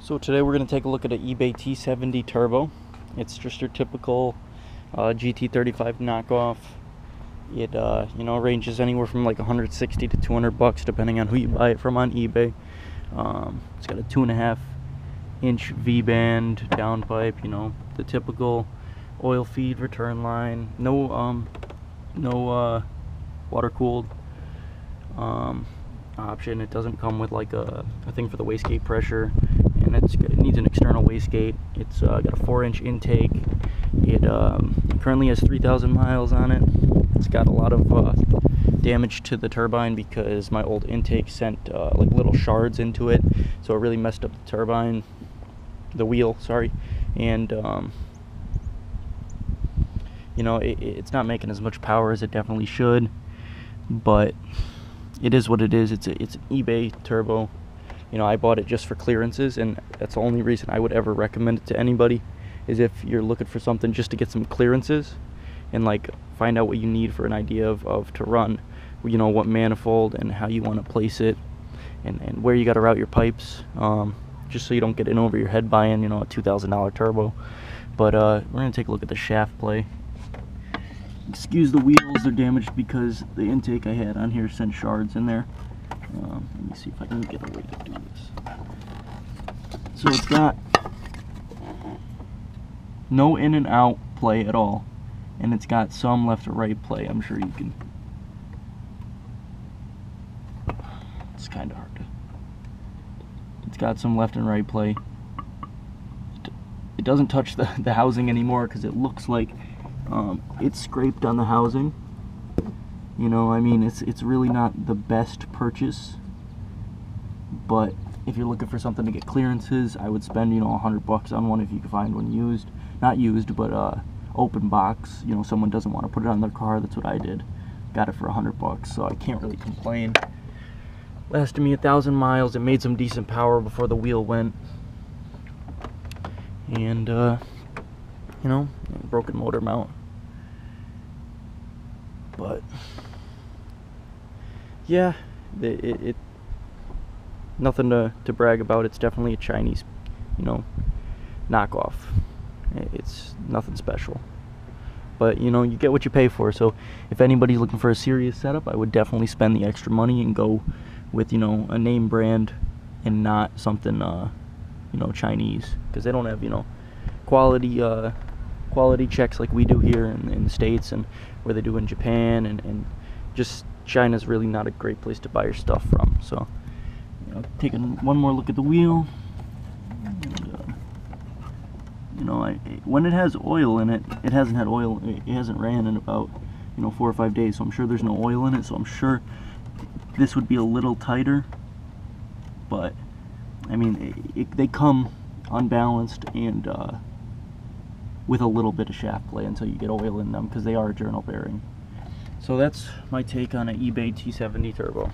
So today we're going to take a look at an eBay T70 Turbo. It's just your typical GT35 knockoff. It ranges anywhere from like 160 to 200 bucks depending on who you buy it from on eBay. It's got a 2.5-inch V-band downpipe, the typical oil feed return line. No water cooled option. It doesn't come with like a thing for the wastegate pressure, and it needs an external wastegate. It's got a 4-inch intake. It currently has 3,000 miles on it. It's got a lot of damage to the turbine because my old intake sent like little shards into it, so it really messed up the turbine, the wheel, sorry. And it's not making as much power as it definitely should, but it is what it is. It's an eBay turbo. I bought it just for clearances, and that's the only reason I would ever recommend it to anybody, is if you're looking for something just to get some clearances and like find out what you need for an idea of to run, what manifold and how you want to place it, and where you got to route your pipes, just so you don't get in over your head buying a $2,000 turbo. But we're gonna take a look at the shaft play. Excuse the wheels, they're damaged because the intake I had on here sent shards in there. Let me see if I can get a way to do this. So it's got no in and out play at all, and it's got some left to right play. I'm sure you can. It's kind of hard to. It's got some left and right play. It doesn't touch the housing anymore because it looks like it's scraped on the housing. It's really not the best purchase, but if you're looking for something to get clearances, I would spend 100 bucks on one if you can find one used, not used, but open box. Someone doesn't want to put it on their car. That's what I did. Got it for 100 bucks, so I can't really complain. Lasted me 1,000 miles. It made some decent power before the wheel went, and broken motor mount. But yeah, it nothing to brag about. It's definitely a Chinese, knockoff. It's nothing special. But you get what you pay for. So if anybody's looking for a serious setup, I would definitely spend the extra money and go with a name brand and not something Chinese, because they don't have quality checks like we do here in the States, and where they do in Japan, and just China's really not a great place to buy your stuff from. So taking one more look at the wheel, and, when it has oil in it, it hasn't had oil, it hasn't ran in about 4 or 5 days, so I'm sure there's no oil in it, so I'm sure this would be a little tighter. But they come unbalanced and with a little bit of shaft play until you get oil in them, because they are a journal bearing. So that's my take on an eBay T70 Turbo.